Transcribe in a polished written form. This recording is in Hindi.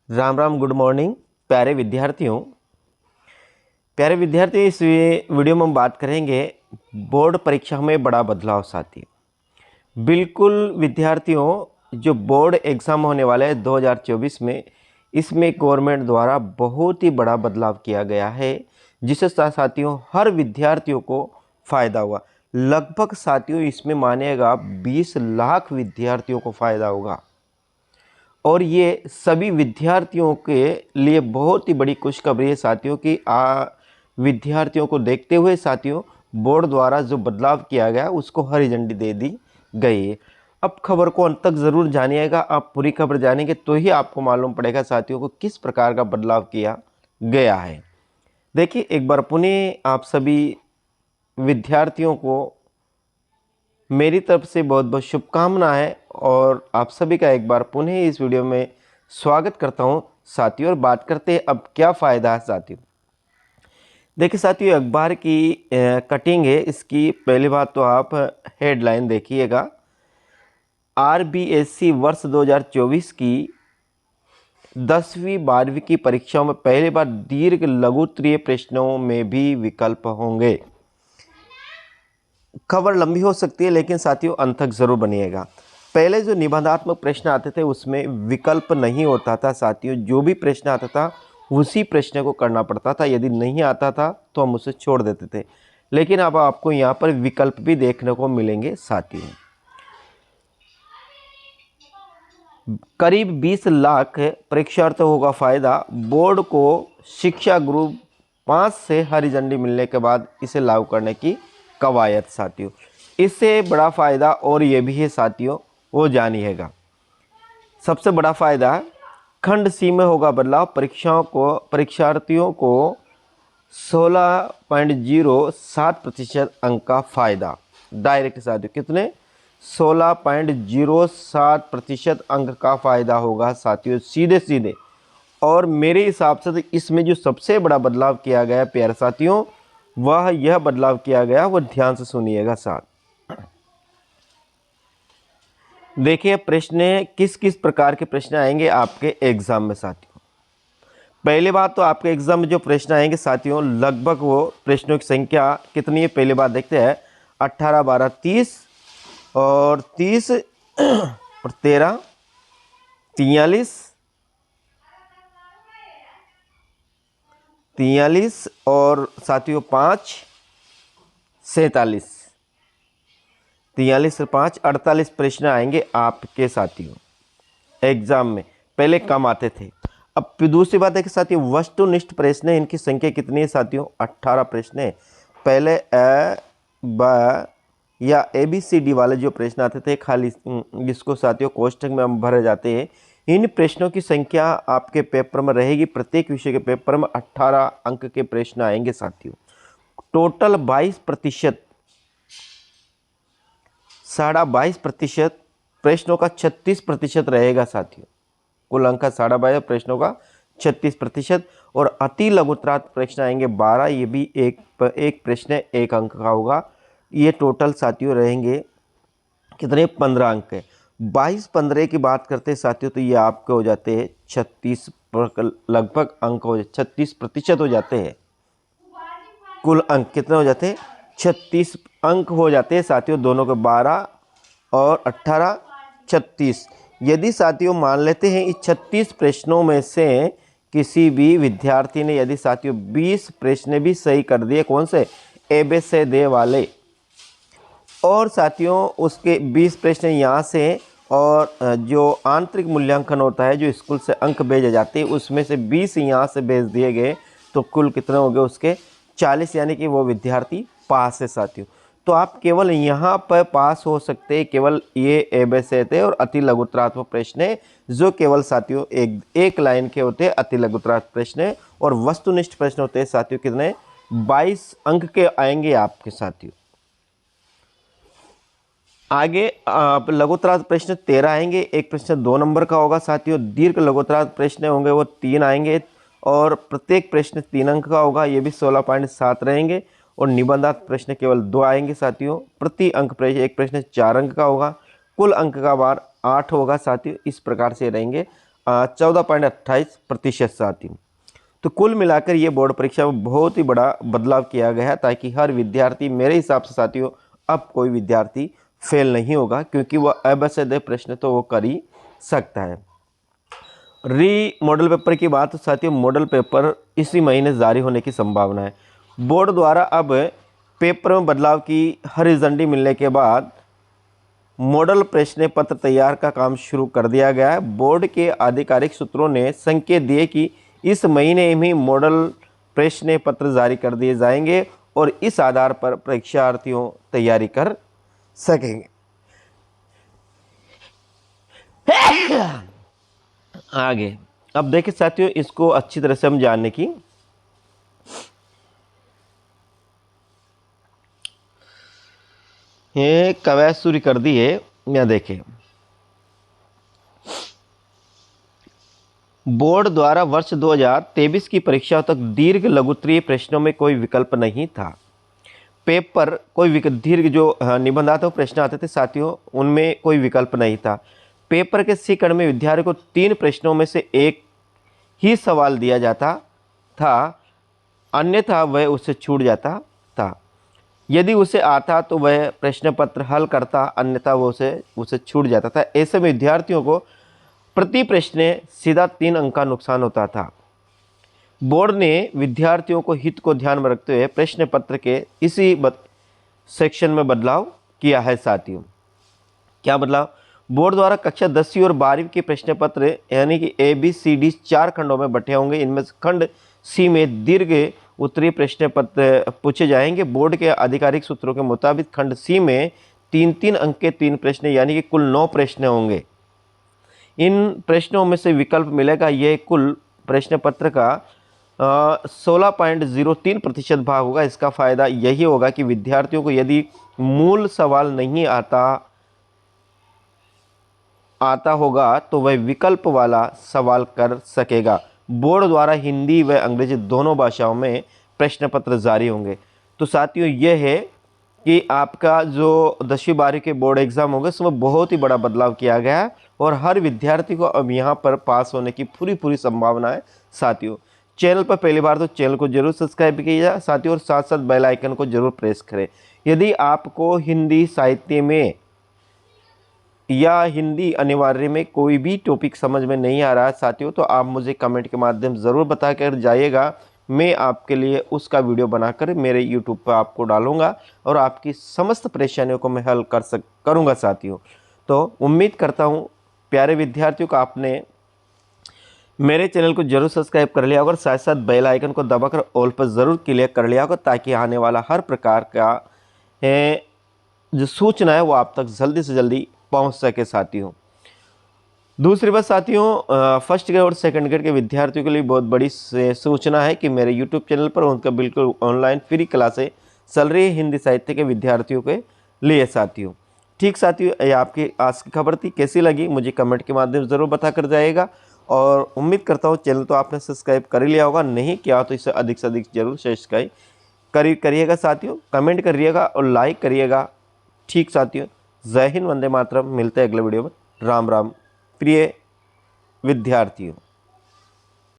राम राम, गुड मॉर्निंग प्यारे विद्यार्थियों। इस वीडियो में हम बात करेंगे बोर्ड परीक्षा में बड़ा बदलाव साथियों। बिल्कुल विद्यार्थियों, जो बोर्ड एग्ज़ाम होने वाले हैं 2024 में, इसमें गवर्नमेंट द्वारा बहुत ही बड़ा बदलाव किया गया है, जिससे साथियों हर विद्यार्थियों को फ़ायदा हुआ। लगभग साथियों इसमें मानिएगा 20 लाख विद्यार्थियों को फ़ायदा होगा और ये सभी विद्यार्थियों के लिए बहुत ही बड़ी खुशखबरी है साथियों कि विद्यार्थियों को देखते हुए साथियों बोर्ड द्वारा जो बदलाव किया गया उसको हरी झंडी दे दी गई है। अब खबर को अंत तक ज़रूर जानिएगा, आप पूरी खबर जानेंगे तो ही आपको मालूम पड़ेगा साथियों को किस प्रकार का बदलाव किया गया है। देखिए, एक बार पुनः आप सभी विद्यार्थियों को मेरी तरफ से बहुत बहुत शुभकामनाएं और आप सभी का एक बार पुनः इस वीडियो में स्वागत करता हूं साथियों। और बात करते हैं अब क्या फ़ायदा है साथियों। देखिए साथियों, अखबार की कटिंग है, इसकी पहली बात तो आप हेडलाइन देखिएगा। आरबीएससी वर्ष 2024 की 10वीं 12वीं की परीक्षाओं में पहली बार दीर्घ लघु उत्तरीय प्रश्नों में भी विकल्प होंगे। खबर लंबी हो सकती है लेकिन साथियों अंत तक जरूर बनिएगा। पहले जो निबंधात्मक प्रश्न आते थे उसमें विकल्प नहीं होता था साथियों, जो भी प्रश्न आता था उसी प्रश्न को करना पड़ता था। यदि नहीं आता था तो हम उसे छोड़ देते थे, लेकिन अब आपको यहाँ पर विकल्प भी देखने को मिलेंगे साथियों। करीब 20 लाख परीक्षार्थियों होगा फायदा। बोर्ड को शिक्षा ग्रुप 5 से हरी झंडी मिलने के बाद इसे लागू करने की कवायद साथियों। इससे बड़ा फ़ायदा और ये भी है साथियों, वो जानिएगा। सबसे बड़ा फ़ायदा खंड सी में होगा बदलाव। परीक्षार्थियों को 16.07% अंक का फ़ायदा डायरेक्ट साथियों। कितने? 16.07% अंक का फ़ायदा होगा साथियों, सीधे सीधे। और मेरे हिसाब से तो इसमें जो सबसे बड़ा बदलाव किया गया प्यारे साथियों, वह यह बदलाव किया गया, वह ध्यान से सुनिएगा साथ। देखिए प्रश्न किस किस प्रकार के प्रश्न आएंगे आपके एग्जाम में साथियों। पहली बात तो आपके एग्जाम में जो प्रश्न आएंगे साथियों, लगभग वो प्रश्नों की संख्या कितनी है पहली बात देखते हैं। 18, 12, 30 और 30 और 13, 43 और साथियों 5, 47, 43 और 5, 48 प्रश्न आएंगे आपके साथियों एग्जाम में। पहले कम आते थे। अब दूसरी बात है कि साथियों वस्तुनिष्ठ प्रश्न है, इनकी संख्या कितनी है साथियों? 18 प्रश्न है। पहले अ ब या ABCD वाले जो प्रश्न आते थे खाली, जिसको साथियों कोष्ठक में हम भरे जाते हैं, इन प्रश्नों की संख्या आपके पेपर में रहेगी। प्रत्येक विषय के पेपर में 18 अंक के प्रश्न आएंगे साथियों। टोटल 22%, 22.5% प्रश्नों का 36% रहेगा साथियों। कुल अंक का 22.5 प्रश्नों का 36%। और अति लघुत्रात प्रश्न आएंगे 12, ये भी एक प्रश्न 1 अंक का होगा। ये टोटल साथियों रहेंगे कितने? 15 अंक है। 22-15 की बात करते हैं साथियों तो ये आपके हो जाते हैं 36 लगभग अंक हो 36% हो जाते हैं। कुल अंक कितने हो जाते हैं? 36 अंक हो जाते हैं साथियों, दोनों के 12 और 18, 36। यदि साथियों मान लेते हैं इस 36 प्रश्नों में से किसी भी विद्यार्थी ने यदि साथियों 20 प्रश्न भी सही कर दिए, कौन से? ABCD वाले, और साथियों उसके 20 प्रश्न यहाँ से, और जो आंतरिक मूल्यांकन होता है जो स्कूल से अंक भेजे जाते हैं उसमें से 20 यहाँ से भेज दिए गए, तो कुल कितने हो गए उसके? 40, यानी कि वो विद्यार्थी पास है साथियों। तो आप केवल यहाँ पर पास हो सकते हैं केवल ये ABCD और अति लघुत्रात्मक प्रश्न, जो केवल साथियों एक लाइन के होते हैं अति लघुत्रात्मक प्रश्न। और वस्तुनिष्ठ प्रश्न होते हैं साथियों कितने? 22 अंक के आएंगे आपके साथियों। आगे आप लघुत्रार्थ प्रश्न 13 आएंगे। एक प्रश्न 2 नंबर का होगा साथियों। दीर्घ लघुत्रार्थ प्रश्न होंगे वो 3 आएंगे और प्रत्येक प्रश्न 3 अंक का होगा, ये भी 16.7 रहेंगे। और निबंधात्मक प्रश्न केवल 2 आएंगे साथियों। प्रति अंक प्रश्न एक प्रश्न 4 अंक का होगा। कुल अंक का बार 8 होगा साथियों। इस प्रकार से रहेंगे 14.28% साथियों। तो कुल मिलाकर ये बोर्ड परीक्षा में बहुत ही बड़ा बदलाव किया गया है, ताकि हर विद्यार्थी, मेरे हिसाब से साथियों, अब कोई विद्यार्थी फेल नहीं होगा, क्योंकि वह अबसद प्रश्न तो वो कर ही सकता है। री मॉडल पेपर की बात तो साथियों, मॉडल पेपर इसी महीने जारी होने की संभावना है। बोर्ड द्वारा अब पेपर में बदलाव की हरी झंडी मिलने के बाद मॉडल प्रश्न पत्र तैयार का काम शुरू कर दिया गया है। बोर्ड के आधिकारिक सूत्रों ने संकेत दिए कि इस महीने में मॉडल प्रश्न पत्र जारी कर दिए जाएंगे और इस आधार पर परीक्षार्थियों तैयारी कर सकेंगे। आगे अब देखिए साथियों, इसको अच्छी तरह से हम जानने की ये कवायद शुरू कर दी है। या देखें, बोर्ड द्वारा वर्ष 2023 की परीक्षा तक दीर्घ लघुत्तरीय प्रश्नों में कोई विकल्प नहीं था। पेपर कोई दीर्घ जो निबंधात्मक प्रश्न आते थे साथियों, उनमें कोई विकल्प नहीं था। पेपर के सी खंड में विद्यार्थी को 3 प्रश्नों में से एक ही सवाल दिया जाता था, अन्यथा वह उससे छूट जाता था। यदि उसे आता तो वह प्रश्न पत्र हल करता, अन्यथा वो उसे छूट जाता था। ऐसे में विद्यार्थियों को प्रति प्रश्न सीधा 3 अंक का नुकसान होता था। बोर्ड ने विद्यार्थियों को हित को ध्यान में रखते हुए प्रश्न पत्र के इसी सेक्शन में बदलाव किया है साथियों। क्या बदलाव? बोर्ड द्वारा कक्षा 10वीं और 12वीं के प्रश्न पत्र यानी कि ABCD 4 खंडों में बंटे होंगे। इनमें खंड सी में दीर्घ उत्तरीय प्रश्न पत्र पूछे जाएंगे। बोर्ड के आधिकारिक सूत्रों के मुताबिक खंड सी में 3-3 अंक के 3 प्रश्न यानी कि कुल 9 प्रश्न होंगे। इन प्रश्नों में से विकल्प मिलेगा। यह कुल प्रश्न पत्र का 16.03% भाग होगा। इसका फ़ायदा यही होगा कि विद्यार्थियों को यदि मूल सवाल नहीं आता होगा तो वह विकल्प वाला सवाल कर सकेगा। बोर्ड द्वारा हिंदी व अंग्रेजी दोनों भाषाओं में प्रश्न पत्र जारी होंगे। तो साथियों, यह है कि आपका जो 10वीं 12वीं के बोर्ड एग्ज़ाम होंगे उसमें बहुत ही बड़ा बदलाव किया गया है और हर विद्यार्थी को अब यहाँ पर पास होने की पूरी संभावना है साथियों। चैनल पर पहली बार तो चैनल को जरूर सब्सक्राइब कीजिए साथियों, और साथ साथ बेल आइकन को जरूर प्रेस करें। यदि आपको हिंदी साहित्य में या हिंदी अनिवार्य में कोई भी टॉपिक समझ में नहीं आ रहा है साथियों, तो आप मुझे कमेंट के माध्यम ज़रूर बता कर जाइएगा। मैं आपके लिए उसका वीडियो बनाकर मेरे YouTube पर आपको डालूंगा और आपकी समस्त परेशानियों को मैं हल करूंगा साथियों। तो उम्मीद करता हूं प्यारे विद्यार्थियों को आपने मेरे चैनल को जरूर सब्सक्राइब कर लिया होगा और साथ साथ बेल आइकन को दबाकर ऑल पर ज़रूर क्लिक कर लिया होगा, ताकि आने वाला हर प्रकार का जो सूचना है वो आप तक जल्दी से जल्दी पहुंच सके साथियों। दूसरी बात साथियों, फर्स्ट ग्रेड और सेकंड ग्रेड के विद्यार्थियों के लिए बहुत बड़ी सूचना है कि मेरे यूट्यूब चैनल पर उनका बिल्कुल ऑनलाइन फ्री क्लासें चल रही है हिंदी साहित्य के विद्यार्थियों के लिए साथियों। ठीक साथियों, ये आपकी आज की खबर थी। कैसी लगी मुझे कमेंट के माध्यम ज़रूर बता कर जाएगा और उम्मीद करता हूँ चैनल तो आपने सब्सक्राइब कर ही लिया होगा, नहीं किया तो इसे अधिक से अधिक जरूर सब्सक्राइब करिएगा साथियों, कमेंट करिएगा और लाइक करिएगा। ठीक साथियों, जय हिंद, वंदे मातरम। मिलते हैं अगले वीडियो में। राम राम प्रिय विद्यार्थियों।